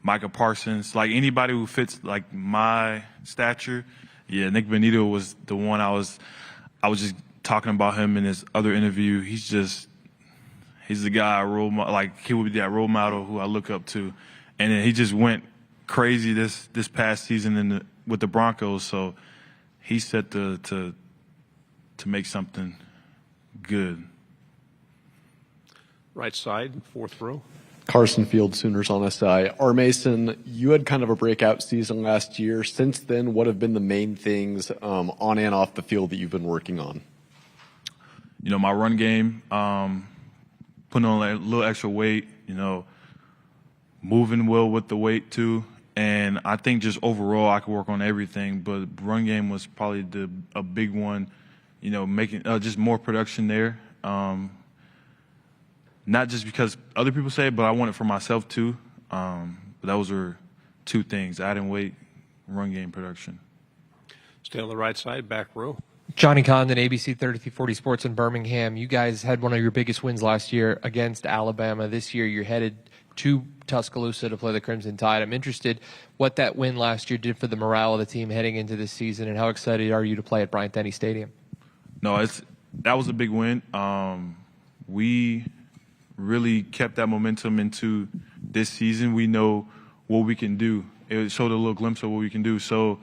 Micah Parsons, like anybody who fits like my stature. Yeah, Nick Benito was the one I was just talking about him in this other interview. He's the guy like he would be that role model who I look up to, and then he just went crazy this past season with the Broncos. So he's set to make something good. Right side, fourth row. Carson Field, Sooners on SI. R. Mason, you had kind of a breakout season last year. Since then, what have been the main things on and off the field that you've been working on? You know, my run game, putting on a little extra weight, moving well with the weight too. And I think just overall I could work on everything, but run game was probably a big one, making just more production there. Not just because other people say it, but I want it for myself too. But those are two things: adding weight, run game production. Stay on the right side, back row. Johnny Condon, ABC 3340 Sports in Birmingham. You guys had one of your biggest wins last year against Alabama. This year you're headed to Tuscaloosa to play the Crimson Tide. I'm interested what that win last year did for the morale of the team heading into this season, and how excited are you to play at Bryant-Denny Stadium? No, that was a big win. We really kept that momentum into this season. We know what we can do. It showed a little glimpse of what we can do. So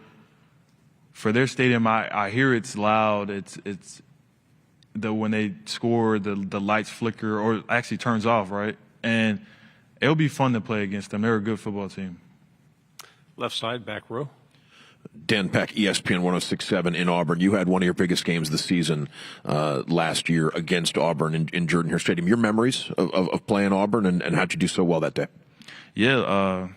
for their stadium, I hear it's loud. It's when they score, the lights flicker or actually turns off, right? And it'll be fun to play against them. They're a good football team. Left side, back row. Dan Peck, ESPN 106.7 in Auburn. You had one of your biggest games of the season last year against Auburn in Jordan-Hare Stadium. Your memories of playing Auburn and how'd you do so well that day? Yeah,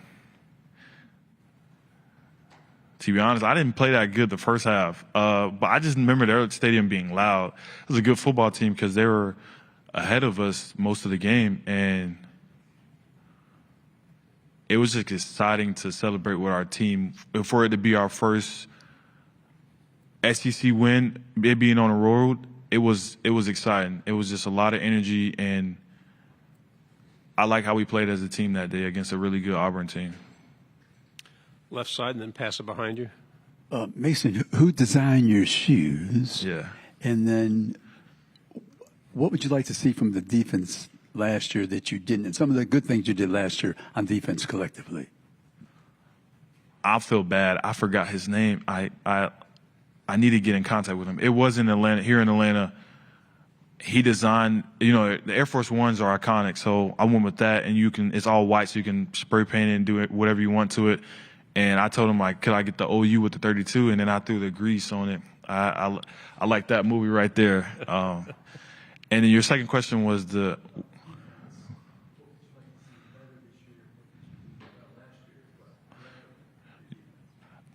to be honest, I didn't play that good the first half, but I just remember their stadium being loud. It was a good football team because they were ahead of us most of the game, and it was just exciting to celebrate with our team. For it to be our first SEC win, it being on the road, it was exciting. It was just a lot of energy, and I like how we played as a team that day against a really good Auburn team. Left side, and then pass it behind you. Mason, who designed your shoes? Yeah. And then what would you like to see from the defense last year that you didn't, and some of the good things you did last year on defense collectively? I feel bad. I forgot his name. I need to get in contact with him. It was in Atlanta, here in Atlanta. He designed, the Air Force Ones are iconic, so I went with that, and it's all white, so you can spray paint it and do it whatever you want to it. And I told him, could I get the OU with the 32? And then I threw the grease on it. I like that movie right there. And then your second question was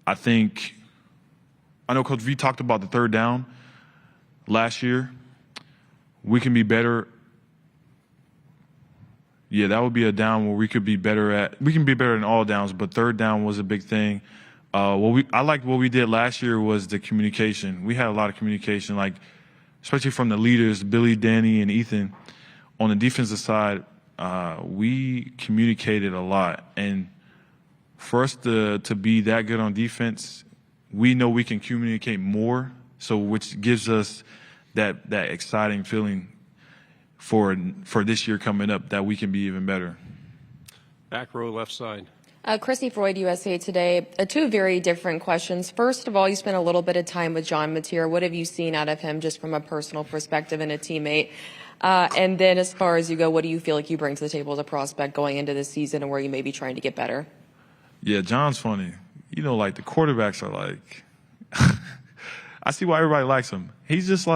I know Coach V talked about the third down last year. We can be better. Yeah, that would be a down where we could be better at. We can be better in all downs, but third down was a big thing. I liked what we did last year was the communication. We had a lot of communication, especially from the leaders, Billy, Danny, and Ethan. On the defensive side, we communicated a lot. And for us to be that good on defense, we know we can communicate more, which gives us that exciting feeling for this year coming up that we can be even better. Back row, left side. Christy Freud, USA Today. Two very different questions. First of all, you spent a little bit of time with John Mateer. What have you seen out of him just from a personal perspective and a teammate? And then as far as you go, what do you feel like you bring to the table as a prospect going into this season and where you may be trying to get better? Yeah, John's funny. The quarterbacks are I see why everybody likes him. He's just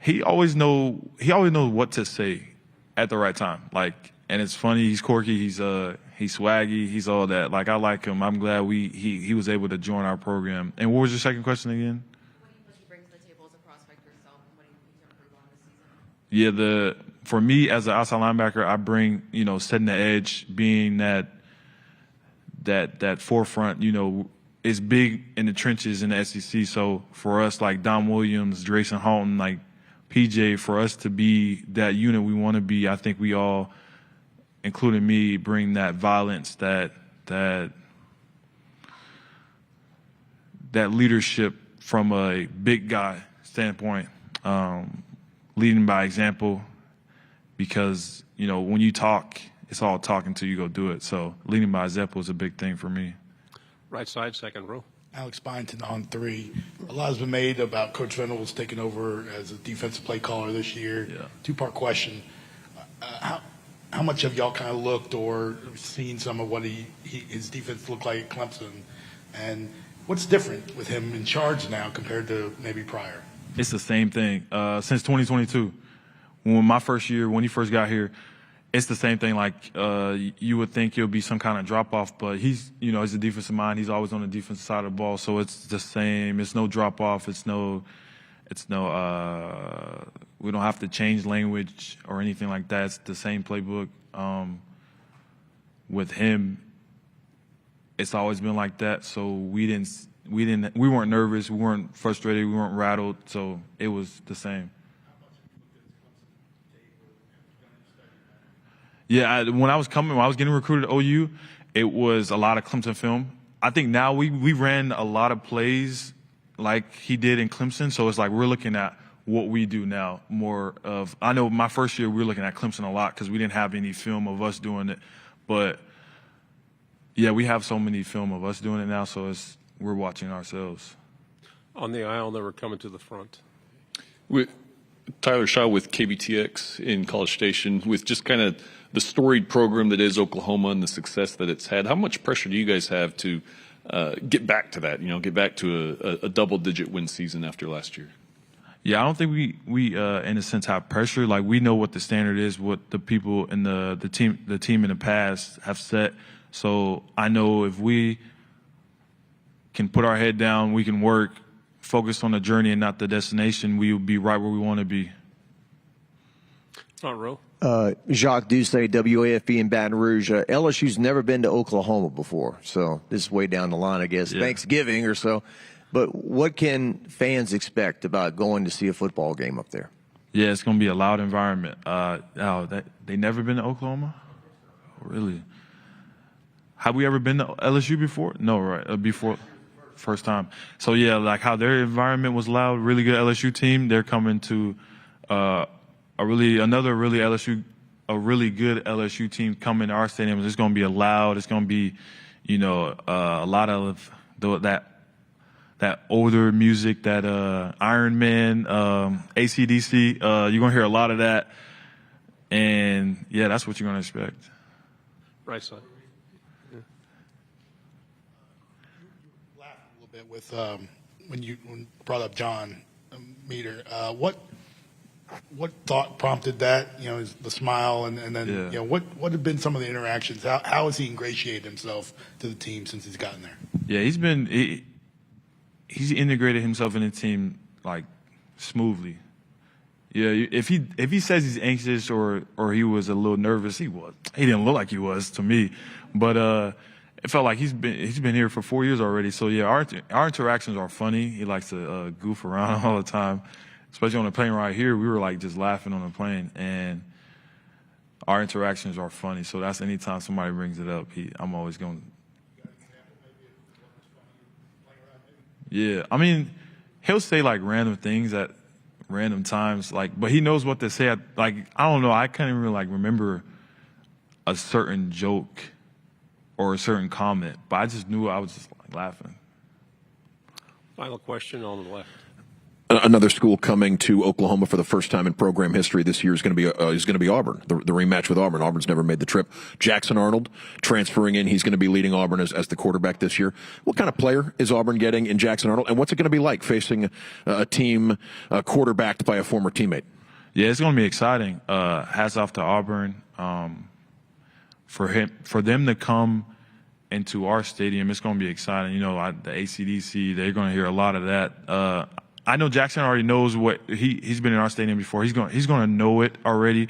he always knows what to say at the right time. And it's funny, he's quirky, he's swaggy, he's all that. I like him. I'm glad he was able to join our program. And what was your second question again? What do you bring to the table as a prospect yourself, and what do you think you can improve on this season? Yeah, for me as an outside linebacker, I bring, setting the edge, being that forefront, is big in the trenches in the SEC. So for us, Don Williams, Drayson Halton, PJ, for us to be that unit we want to be, I think we all including me, bring that violence, that leadership from a big guy standpoint, leading by example, because, you know, when you talk, it's all talk until you go do it. So leading by example is a big thing for me. Right side, second row. Alex Byington on 3. A lot has been made about Coach Venables taking over as a defensive play caller this year. Yeah. Two-part question. How much have y'all kind of looked or seen some of what his defense looked like at Clemson? And what's different with him in charge now compared to maybe prior? It's the same thing. Since 2022, when he first got here, it's the same thing. Like, you would think it'll be some kind of drop off, but he's a defensive mind. He's always on the defensive side of the ball. So it's the same. It's no drop off. We don't have to change language or anything like that. It's the same playbook. With him, it's always been like that. So we weren't nervous. We weren't frustrated. We weren't rattled. So it was the same. Yeah, when I was getting recruited to OU, it was a lot of Clemson film. I think now we ran a lot of plays like he did in Clemson, so it's like we're looking at what we do now more of. I know my first year we were looking at Clemson a lot because we didn't have any film of us doing it, but yeah, we have so many film of us doing it now, so we're watching ourselves. On the aisle, they were coming to the front. With Tyler Shaw with KBTX in College Station, with just kind of the storied program that is Oklahoma and the success that it's had, how much pressure do you guys have to get back to that? Get back to a double-digit win season after last year. Yeah, I don't think we in a sense have pressure. Like, we know what the standard is, what the people in the team in the past have set. So I know if we can put our head down, we can work, focus on the journey and not the destination, we will be right where we want to be. Front row. Jacques Doucet, WAFB in Baton Rouge. LSU's never been to Oklahoma before, so this is way down the line, I guess, Yeah. Thanksgiving or so. But what can fans expect about going to see a football game up there? Yeah, it's going to be a loud environment. They never been to Oklahoma? Really? Have we ever been to LSU before? No, right? Before, first time. So yeah, like how their environment was loud. Really good LSU team. They're coming to a really good LSU team coming to our stadium. It's going to be loud. It's going to be, a lot of that older music, that Iron Man, AC/DC. You're going to hear a lot of that, and yeah, that's what you're going to expect. Right side. Laughed a little bit with when you brought up John Meter. What thought prompted that? The smile, and then Yeah. what have been some of the interactions? How has he ingratiated himself to the team since he's gotten there? Yeah, he's integrated himself in the team like smoothly. Yeah, if he says he's anxious or he was a little nervous, he was. He didn't look like he was to me, but it felt like he's been here for 4 years already. So yeah, our interactions are funny. He likes to goof around all the time, especially on the plane right here. We were like just laughing on the plane, and our interactions are funny. So that's anytime somebody brings it up, I'm always going. Yeah, I mean, he'll say like random things at random times, but he knows what to say. I don't know, I can't even remember a certain joke or a certain comment, but I just knew I was just laughing. Final question on the left. Another school coming to Oklahoma for the first time in program history this year is going to be Auburn. The rematch with Auburn. Auburn's never made the trip. Jackson Arnold transferring in. He's going to be leading Auburn as the quarterback this year. What kind of player is Auburn getting in Jackson Arnold, and what's it going to be like facing a team quarterbacked by a former teammate? Yeah, it's going to be exciting. Hats off to Auburn. For them to come into our stadium, it's going to be exciting. The AC/DC, they're going to hear a lot of that. I know Jackson already knows what he's been in our stadium before. He's going to know it already.